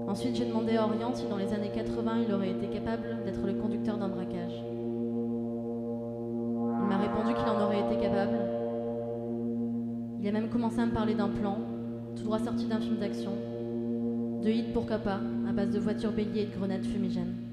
Ensuite, j'ai demandé à Orient si dans les années 80, il aurait été capable d'être le conducteur d'un braquage. Il m'a répondu qu'il en aurait été capable. Il a même commencé à me parler d'un plan, tout droit sorti d'un film d'action, de hit pourquoi pas, à base de voitures béliers et de grenades fumigènes.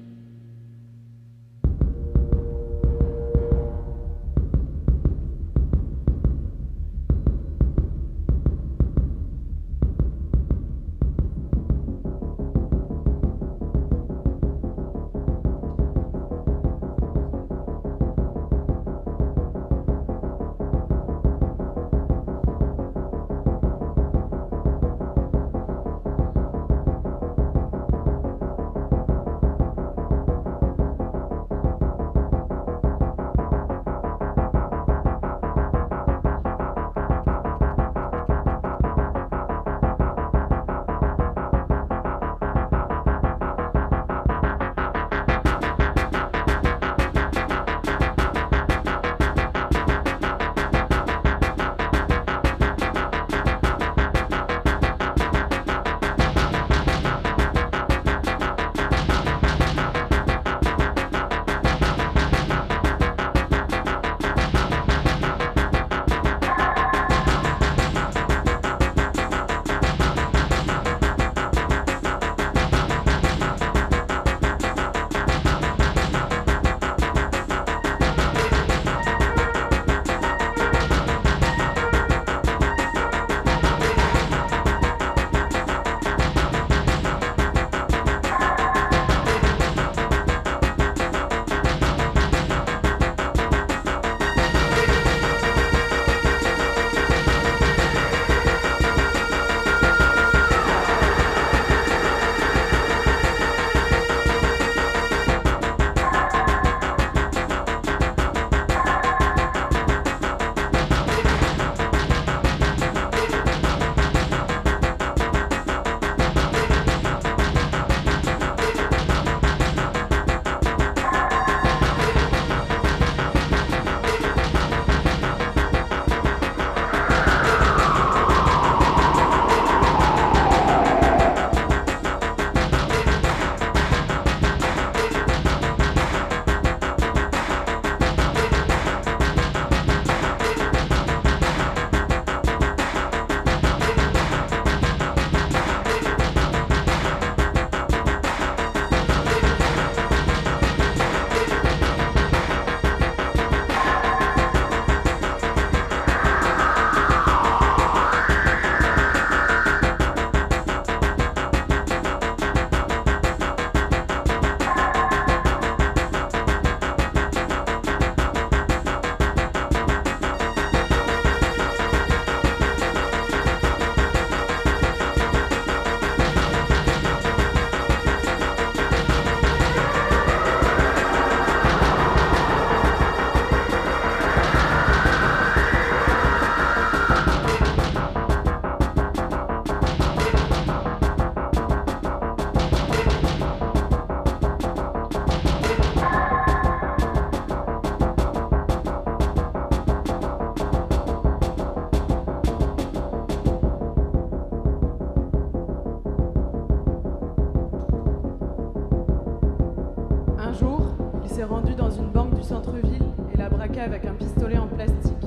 Avec un pistolet en plastique.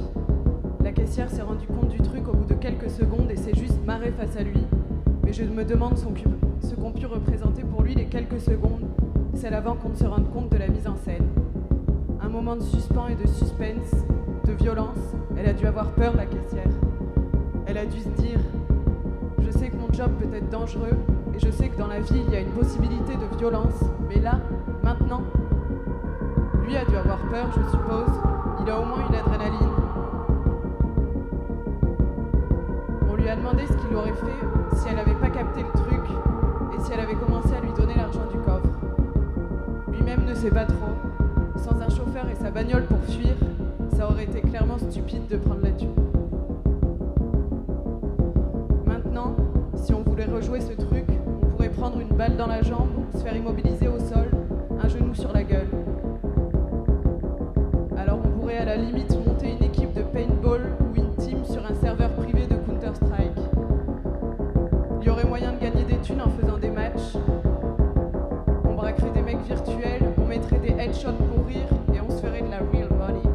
La caissière s'est rendue compte du truc au bout de quelques secondes et s'est juste marrée face à lui. Mais je me demande ce qu'ont pu représenter pour lui les quelques secondes, celles avant qu'on ne se rende compte de la mise en scène. Un moment de suspens et de suspense, de violence. Elle a dû avoir peur, la caissière. Elle a dû se dire « Je sais que mon job peut être dangereux et je sais que dans la vie il y a une possibilité de violence, mais là, maintenant, lui a dû avoir peur, je suppose. Il a au moins eu l'adrénaline sais pas trop. Sans un chauffeur et sa bagnole pour fuir, ça aurait été clairement stupide de prendre la thune. Maintenant, si on voulait rejouer ce truc, on pourrait prendre une balle dans la jambe, se faire immobiliser au sol, un genou sur la gueule. Alors on pourrait à la limite monter une équipe de paintball ou une team sur un serveur privé de Counter-Strike. Il y aurait moyen de gagner des thunes en faisant des matchs. On braquerait des mecs virtuels, on mettrait des headshots pour rire et on se ferait de la real money.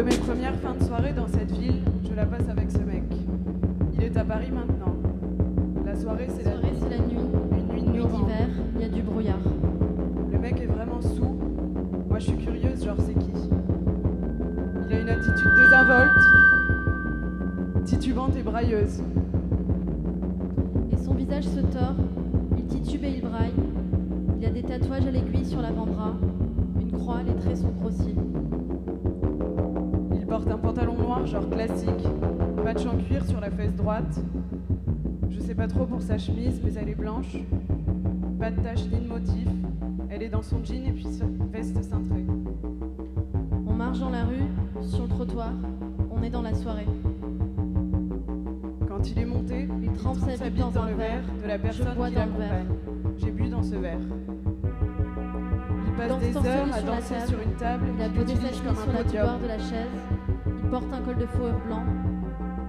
de mes premières fins de soirée dans cette ville, je la passe avec ce mec. Il est à Paris maintenant. La soirée, c'est la nuit. C'est la nuit. Une nuit de Nuit novembre. d'hiver, il y a du brouillard. Le mec est vraiment saoul. Moi, je suis curieuse, genre, c'est qui? Il a une attitude désinvolte, titubante et brailleuse. Et son visage se tord, il titube et il braille. Il a des tatouages à l'aiguille sur l'avant-bras. Une croix, les traits sont grossis. Il porte un pantalon noir, genre classique, patch en cuir sur la fesse droite. Je sais pas trop pour sa chemise, mais elle est blanche. Pas de tache ni de motif. Elle est dans son jean et puis sa veste cintrée. On marche dans la rue, sur le trottoir, on est dans la soirée. Quand il est monté, Il trempe sa bite dans dans un le verre de la Je personne bois qui dans le verre. l'accompagne. J'ai bu dans ce verre. Il passe danse des torse nu heures à sur la danser table. sur une table Il a qu'il posé sa utilise chemise comme sur un la podium. couloir de la chaise. Il porte un col de fourrure blanc.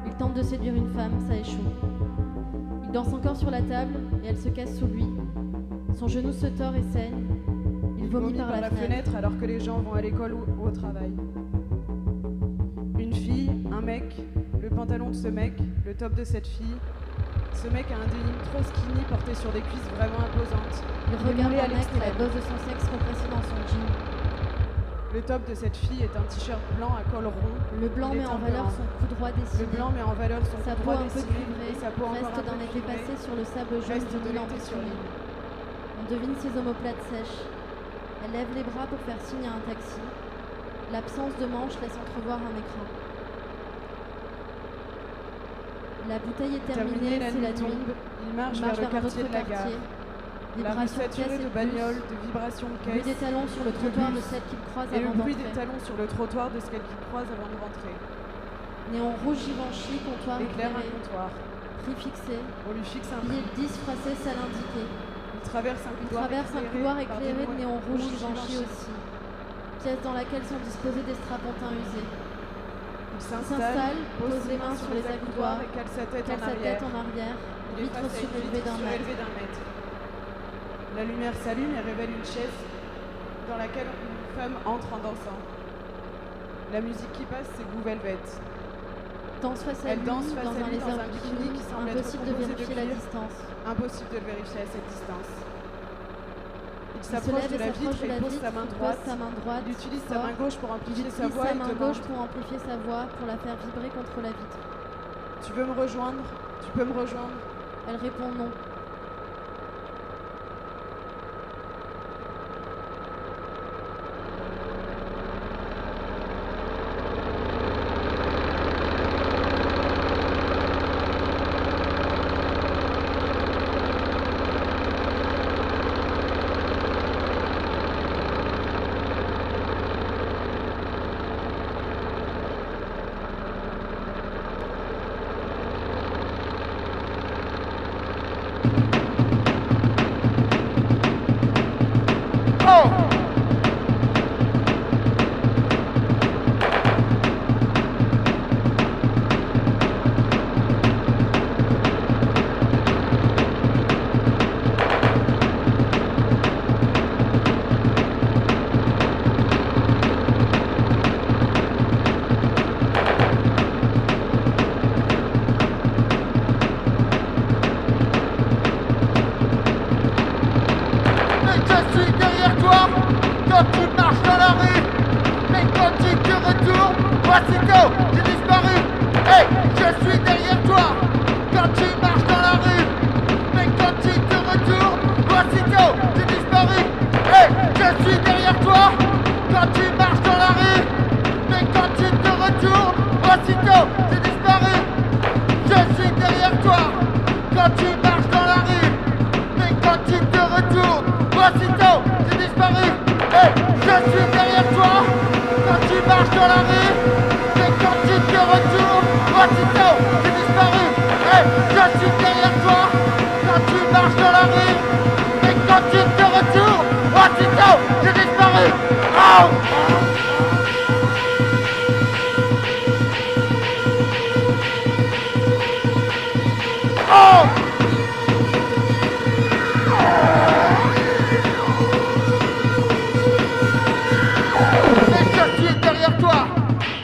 Il tente de séduire une femme, ça échoue. Il danse encore sur la table et elle se casse sous lui. Son genou se tord et saigne. Il vomit par la fenêtre. alors que les gens vont à l'école ou au travail. Une fille, un mec, le pantalon de ce mec, le top de cette fille. Ce mec a un denim trop skinny porté sur des cuisses vraiment imposantes. Il regarde moulé à un mec et la l'extrême. bosse de son sexe compressée dans son jean. Le top de cette fille est un t-shirt blanc à col rond. Le blanc Il est met en un valeur blanc. son cou droit dessiné. Le blanc met en valeur son Sa cou peau droit un peu dessiné cuivrée, et sa peau encore reste un d'un peu été cuivrée. passé sur le sable jaune Reste de de l'île l'été sur empêchonnée. l'île. On devine ses omoplates sèches. Elle lève les bras pour faire signe à un taxi. L'absence de manche laisse entrevoir un écran. La bouteille est terminée, Terminé, c'est la nuit nuit. tombe. Il marche Il marche vers le vers un quartier autre de la gare. quartier. La rue Vibrations de saturée caisse et de de bagnoles, bus. de vibrations de Bruit des caisse. talons sur le de trottoir de bus. celle qu'il croise Et le avant bruit des d'entrer. talons sur le trottoir de celle qui croise avant de rentrer. Néon rouge Givenchy, comptoir Éclaire un éclairé. comptoir. Prix fixé. On lui fixe un Billet prix. de 10 froissé, salle indiquée. Il traverse un Il couloir traverse un couloir par des éclairé de néon rouge Givenchy. Givenchy aussi. Pièce dans laquelle sont disposés des strapontins usés. Il Il s'installe, pose les mains sur les accoudoirs, et cale sa tête cale en sa arrière. tête en arrière, Il est vitre face à une surélevée vitre d'un mètre. surélevée d'un mètre. La lumière s'allume et révèle une chaise dans laquelle une femme entre en dansant. La musique qui passe, c'est Blue Velvet. Danse face à Elle lui, danse face dans à un lui dans lézard un bikini bikini, qui semble être impossible de composé de vérifier la cuir. distance. Impossible de le vérifier à cette distance. Il Il se s'approche lève de et la s'approche vitre de la et pose vitre, sa main il droite. pose sa main droite, Il utilise sa fort. main gauche pour Il amplifier utilise sa voix sa et main demande gauche pour amplifier sa voix, pour la faire vibrer contre la vitre. Tu veux me rejoindre? Tu peux me rejoindre? Elle répond non.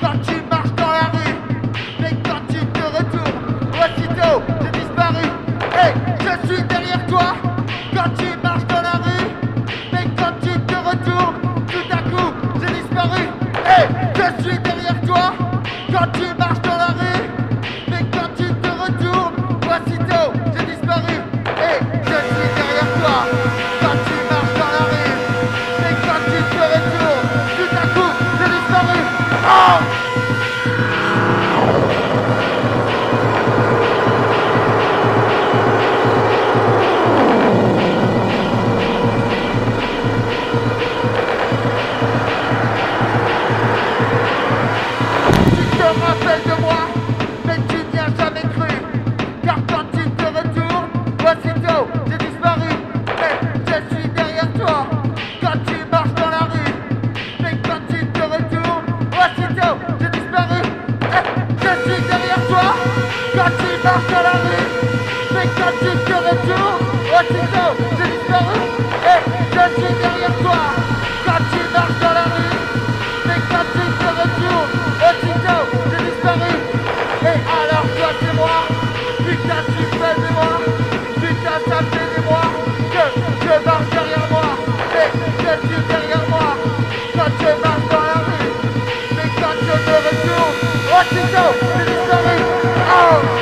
Quand quand je marche dans la rue, mais quand je me retourne, aussitôt, je disparais. Oh!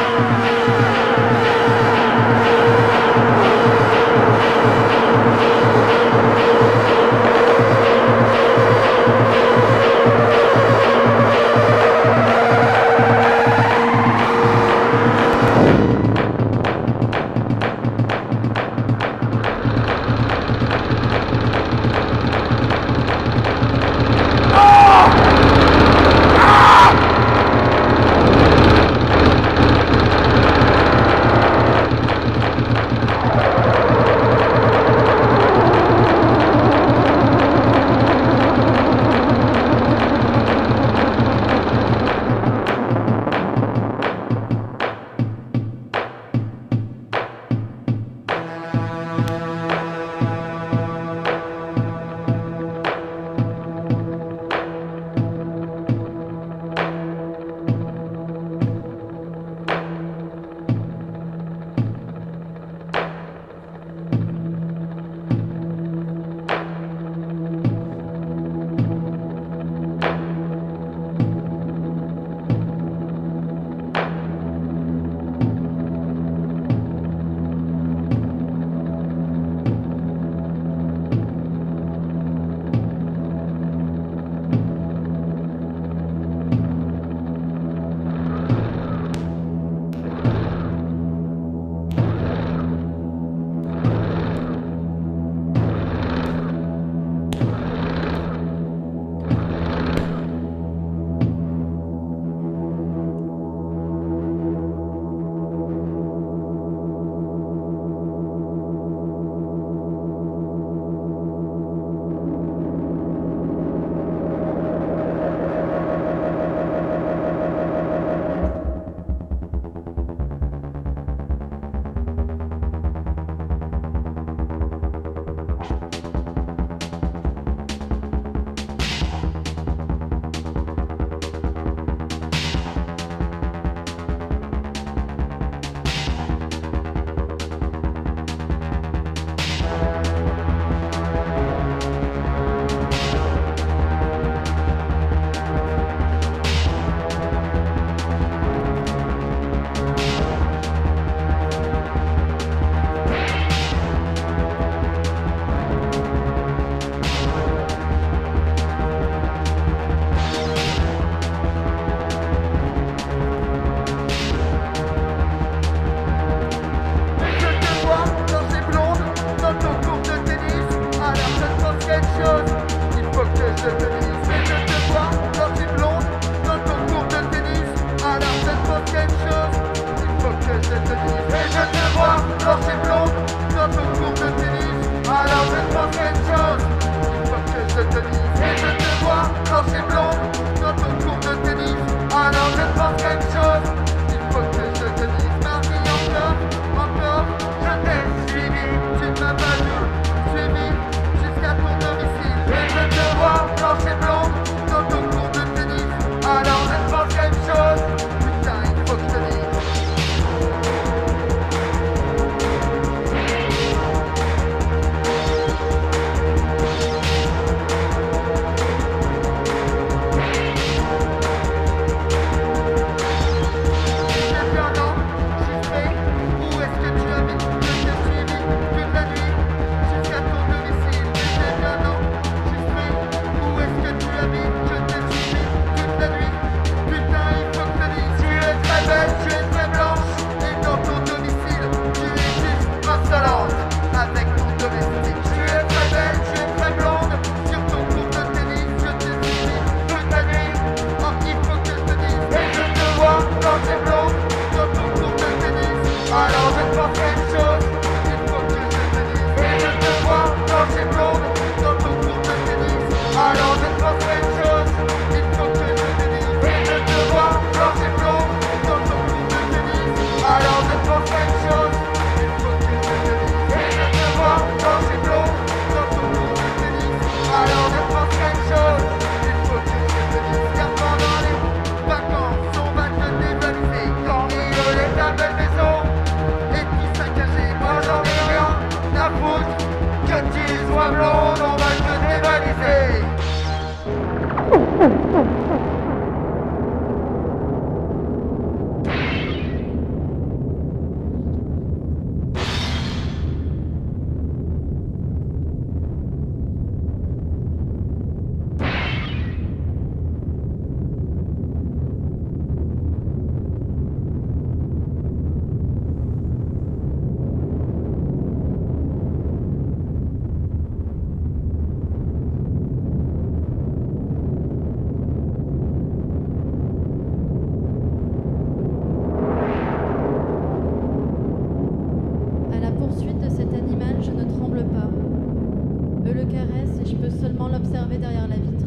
observer derrière la vitre.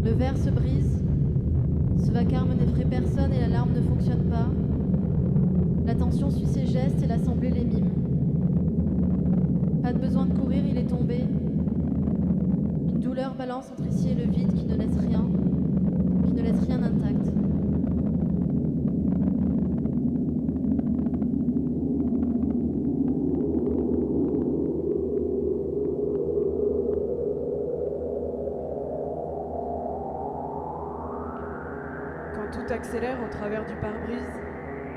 Le verre se brise, ce vacarme n'effraie personne et l'alarme ne fonctionne pas. L'attention suit ses gestes et l'assemblée les mime. Pas de besoin de courir, il est tombé. Une douleur balance entre ici et le vide qui ne laisse rien intact. Quand tout accélère au travers du pare-brise,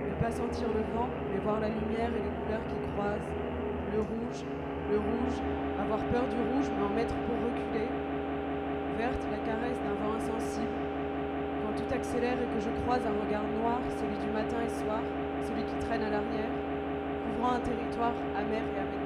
ne pas sentir le vent, mais voir la lumière et les couleurs qui croisent. Le rouge, avoir peur du rouge, mais en mettre pour reculer. Verte, la caresse d'un vent insensible. Quand tout accélère et que je croise un regard noir, celui du matin et soir, celui qui traîne à l'arrière, couvrant un territoire amer et amer.